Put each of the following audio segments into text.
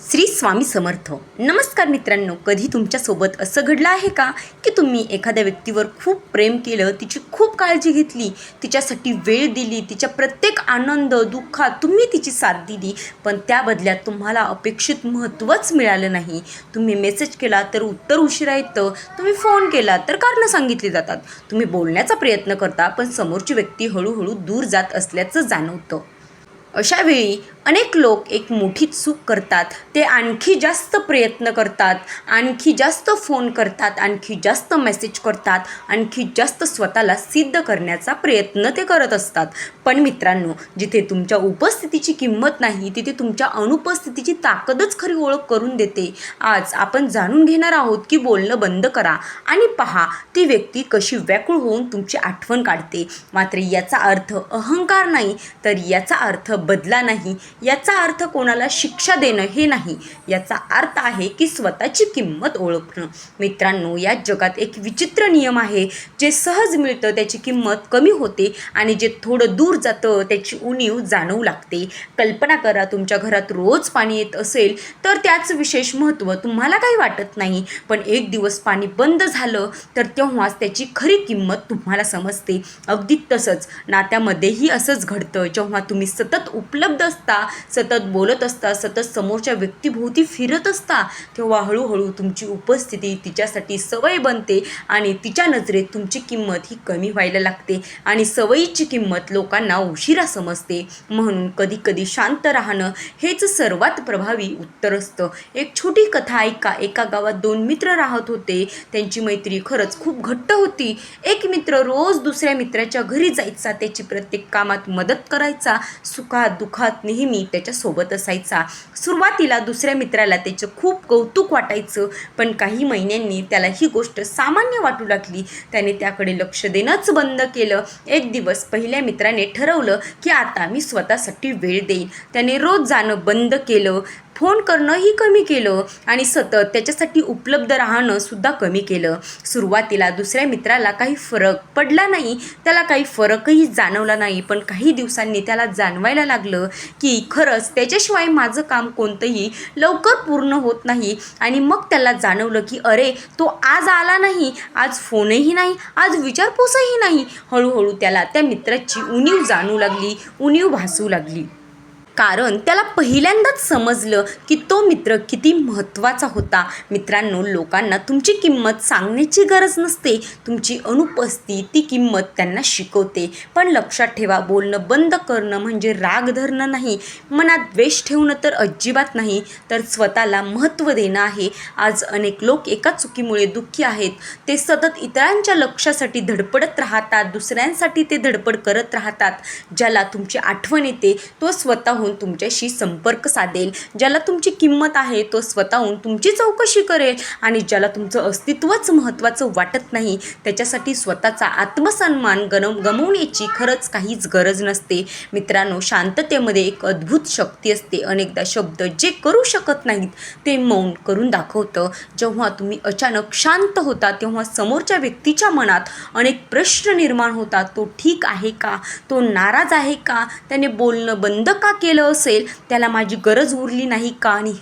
श्री स्वामी समर्थ. नमस्कार मित्रांनो, कधी तुमच्यासोबत असं घडलं आहे का की तुम्ही एखाद्या व्यक्तीवर खूप प्रेम केलं, तिची खूप काळजी घेतली, तिच्यासाठी वेळ दिली, तिच्या प्रत्येक आनंद दुःखात तुम्ही तिची साथ दिली, पण त्या बदल्यात तुम्हाला अपेक्षित महत्त्वच मिळालं नाही. तुम्ही मेसेज केला तर उत्तर उशिरा येतं, तुम्ही फोन केला तर कारणं सांगितली जातात, तुम्ही बोलण्याचा प्रयत्न करता पण समोरची व्यक्ती हळूहळू दूर जात असल्याचं जाणवतं. अशा वेळी अनेक लोक एक मोठी चूक करतात. ते आणखी जास्त प्रयत्न करतात, आणखी जास्त फोन करतात, आणखी जास्त मेसेज करतात, आणखी जास्त स्वतःला सिद्ध करण्याचा प्रयत्न ते करत असतात. पण मित्रांनो, जिथे तुमच्या उपस्थितीची किंमत नाही तिथे तुमच्या अनुपस्थितीची ताकदच खरी ओळख करून देते. आज आपण जाणून घेणार आहोत की बोलणं बंद करा आणि पहा ती व्यक्ती कशी व्याकुळ होऊन तुमची आठवण काढते. मात्र याचा अर्थ अहंकार नाही, तर याचा अर्थ बदला नाही, याचा अर्थ कोणाला शिक्षा देणं हे नाही. याचा अर्थ आहे की स्वतःची किंमत ओळखणं. मित्रांनो, या जगात एक विचित्र नियम आहे. जे सहज मिळतं त्याची किंमत कमी होते आणि जे थोडं दूर जातं त्याची उणीव जाणवू लागते. कल्पना करा, तुमच्या घरात रोज पाणी येत असेल तर त्याचं विशेष महत्त्व तुम्हाला काही वाटत नाही, पण एक दिवस पाणी बंद झालं तर तेव्हाच त्याची खरी किंमत तुम्हाला समजते. अगदी तसंच नात्यामध्येही असंच घडतं. जेव्हा तुम्ही सतत उपलब्ध असता, सतत बोलत असता, सतत समोरच्या व्यक्तीभोवती फिरत असता, तेव्हा हळूहळू तुमची उपस्थिती तिच्यासाठी सवय बनते आणि तिच्या नजरेत तुमची किंमत ही कमी व्हायला लागते आणि सवयीची किंमत लोकांना उशिरा समजते. म्हणून कधी कधी शांत राहणं हेच सर्वात प्रभावी उत्तर असतं. एक छोटी कथा ऐका. एका गावात दोन मित्र राहत होते. त्यांची मैत्री खरंच खूप घट्ट होती. एक मित्र रोज दुसऱ्या मित्राच्या घरी जायचा, त्याची प्रत्येक कामात मदत करायचा, सुखात दुःखात नेहमी त्याच्यासोबत असायचा. सुरुवातीला दुसऱ्या मित्राला त्याचं खूप कौतुक वाटायचं, पण काही महिन्यांनी त्याला ही गोष्ट सामान्य वाटू लागली. त्याने त्याकडे लक्ष देणंच बंद केलं. एक दिवस पहिल्या मित्राने ठरवलं की आता मी स्वतःसाठी वेळ देईन. त्याने रोज जाणं बंद केलं, फोन करणंही कमी केलं आणि सतत त्याच्यासाठी उपलब्ध राहणं सुद्धा कमी केलं. सुरुवातीला दुसऱ्या मित्राला काही फरक पडला नाही, त्याला काही फरकही जाणवला नाही, पण काही दिवसांनी त्याला जाणवायला लागलं की खरंच त्याच्याशिवाय माझं काम कोणतंही लवकर पूर्ण होत नाही. आणि मग त्याला जाणवलं की अरे, तो आज आला नाही, आज फोनही नाही, आज विचारपूसही नाही. हळूहळू त्याला त्या मित्राची उणीव जाणवू लागली, उणीव भासू लागली. कारण त्याला पहिल्यांदाच समजलं की तो मित्र किती महत्त्वाचा होता. मित्रांनो, लोकांना तुमची किंमत सांगण्याची गरज नसते. तुमची अनुपस्थिती ती किंमत त्यांना शिकवते. पण लक्षात ठेवा, बोलणं बंद करणं म्हणजे राग धरणं नाही, मनात द्वेष ठेवणं तर अजिबात नाही, तर स्वतःला महत्त्व देणं आहे. आज अनेक लोक एका चुकीमुळे दुःखी आहेत. ते सतत इतरांच्या लक्षासाठी धडपडत राहतात, दुसऱ्यांसाठी ते धडपड करत राहतात. ज्याला तुमची आठवण येते तो स्वतःहून तुमच्याशी संपर्क साधेल. ज्याला तुमची किंमत आहे तो स्वतःहून तुमची चौकशी करेल आणि ज्याला तुमचं अस्तित्वच महत्त्वाचं वाटत नाही त्याच्यासाठी स्वतःचा आत्मसन्मान गमावण्याची खरंच काहीच गरज नसते. मित्रांनो, शांततेमध्ये एक अद्भुत शक्ती असते. अनेकदा शब्द जे करू शकत नाहीत ते मौन करून दाखवतं. जेव्हा तुम्ही अचानक शांत होता तेव्हा समोरच्या व्यक्तीच्या मनात अनेक प्रश्न निर्माण होतात. तो ठीक आहे का? तो नाराज आहे का? त्याने बोलणं बंद का केलं असेल? त्याला माझी गरज उरली नाही का? आणि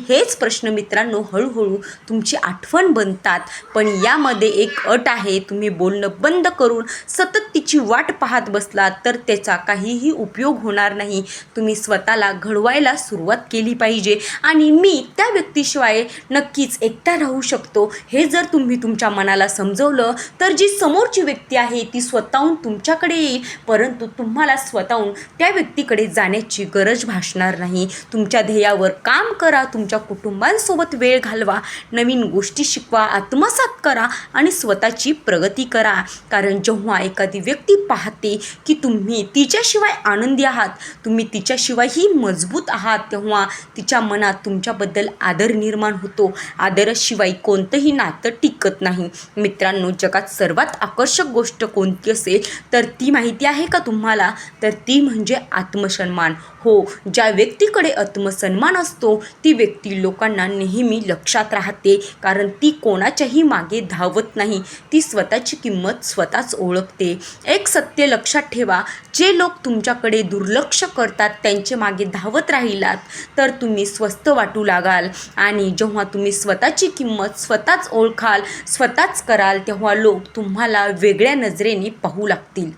हेच प्रश्न मित्रांनो हळूहळू तुमची आठवण बनतात. पण यामध्ये एक अट आहे. तुम्ही बोलणं बंद करून सतत तिची वाट पाहत बसलात तर त्याचा काहीही उपयोग होणार नाही. तुम्ही स्वतःला घडवायला सुरुवात केली पाहिजे आणि मी त्या व्यक्तीशिवाय नक्कीच एकटा राहू शकतो हे जर तुम्ही तुमच्या मनाला समजवलं तर जी समोरची व्यक्ती आहे ती स्वतःहून तुमच्याकडे येईल, परंतु तुम्हाला स्वतःहून त्या व्यक्तीकडे जाण्याची गरज भासणार नाही. तुमच्या ध्येयावर काम करा, तुमच्या कुटुंबांसोबत वेळ घालवा, नवीन गोष्टी शिकवा, आत्मसात करा आणि स्वतःची प्रगती करा. कारण जेव्हा एखादी व्यक्ती पाहते की तुम्ही तिच्याशिवाय आनंदी आहात, तुम्ही तिच्याशिवायही मजबूत आहात, तेव्हा तिच्या मनात तुमच्याबद्दल आदर निर्माण होतो. आदराशिवाय कोणतंही नातं टिकत नाही. मित्रांनो, जगात सर्वात आकर्षक गोष्ट कोणती असेल तर ती माहिती आहे का तुम्हाला? तर ती म्हणजे आत्मसन्मान. हो, ज्या व्यक्तीकडे आत्मसन्मान असतो ती व्यक्ती लोकांना नेहमी लक्षात राहते, कारण ती कोणाच्याही मागे धावत नाही. ती स्वतःची किंमत स्वतःच ओळखते. एक सत्य लक्षात ठेवा, जे लोक तुमच्याकडे दुर्लक्ष करतात त्यांचे मागे धावत राहिलात तर तुम्ही स्वस्त वाटू लागाल. आणि जेव्हा तुम्ही स्वतःची किंमत स्वतःच ओळखाल, स्वतःच कराल, तेव्हा लोक तुम्हाला वेगळ्या नजरेने पाहू लागतील.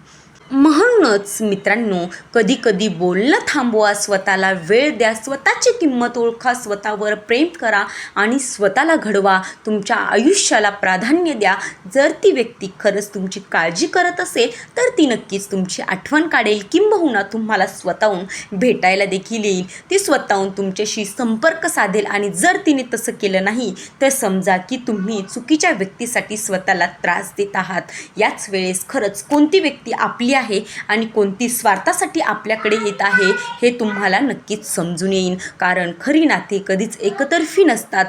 म्हणूनच मित्रांनो, कधी कधी बोलणं थांबवा, स्वतःला वेळ द्या, स्वतःची किंमत ओळखा, स्वतःवर प्रेम करा आणि स्वतःला घडवा. तुमच्या आयुष्याला प्राधान्य द्या. जर ती व्यक्ती खरंच तुमची काळजी करत असेल तर ती नक्कीच तुमची आठवण काढेल, किंबहुना तुम्हाला स्वतःहून भेटायला देखील येईल. ती स्वतःहून तुमच्याशी संपर्क साधेल आणि जर तिने तसं केलं नाही तर समजा की तुम्ही चुकीच्या व्यक्तीसाठी स्वतःला त्रास देत आहात. याच वेळेस खरंच कोणती व्यक्ती आपली आहे आणि कोणती स्वार्थासाठी आपल्याकडे येत आहे हे तुम्हाला नक्कीच समजून येईल. कारण खरी नाती कधीच एकतर्फी नसतात.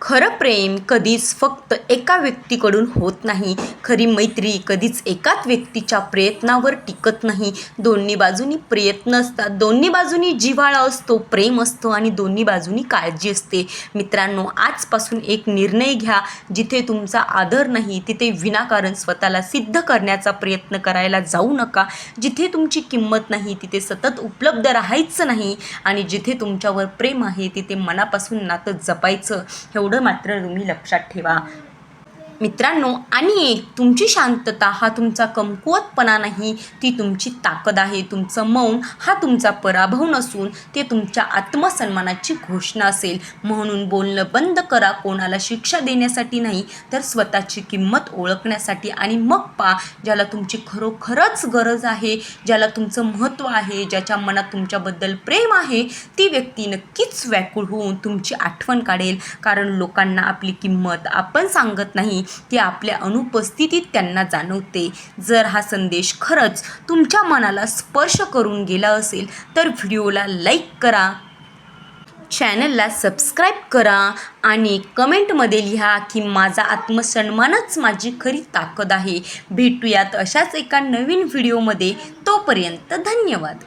खरं प्रेम कधीच फक्त एका व्यक्तीकडून होत नाही. खरी मैत्री कधीच एकाच व्यक्तीच्या प्रयत्नावर टिकत नाही. दोन्ही बाजूनी प्रयत्न असतात, दोन्ही बाजूनी जिव्हाळा असतो, प्रेम असतो आणि दोन्ही बाजूनी काळजी असते. मित्रांनो, आजपासून एक निर्णय घ्या. जिथे तुमचा आदर नाही तिथे विनाकारण स्वतःला सिद्ध करण्याचा प्रयत्न करायला जाऊ नका. जिथे तुमची किंमत नाही तिथे सतत उपलब्ध राहायचं नाही आणि जिथे तुमच्यावर प्रेम आहे तिथे मनापासून नातं जपायचं. एवढं मात्र तुम्ही लक्षात ठेवा मित्रांनो. आणि एक, तुमची शांतता हा तुमचा कमकुवतपणा नाही, ती तुमची ताकद आहे. तुमचं मौन हा तुमचा पराभव नसून ते तुमच्या आत्मसन्मानाची घोषणा असेल. म्हणून बोलणं बंद करा, कोणाला शिक्षा देण्यासाठी नाही तर स्वतःची किंमत ओळखण्यासाठी. आणि मग ज्याला तुमची खरोखरच गरज आहे, ज्याला तुमचं महत्त्व आहे, ज्याच्या मनात तुमच्याबद्दल प्रेम आहे, ती व्यक्ती नक्कीच व्याकुळ होऊन तुमची आठवण काढेल. कारण लोकांना आपली किंमत आपण सांगत नाही, ती आपल्या अनुपस्थितीत त्यांना जाणवते. जर हा संदेश खरंच तुमच्या मनाला स्पर्श करून गेला असेल तर व्हिडिओला लाईक करा, चॅनलला सबस्क्राईब करा आणि कमेंटमध्ये लिहा की माझा आत्मसन्मानच माझी खरी ताकद आहे. भेटूयात अशाच एका नवीन व्हिडिओमध्ये. तोपर्यंत धन्यवाद.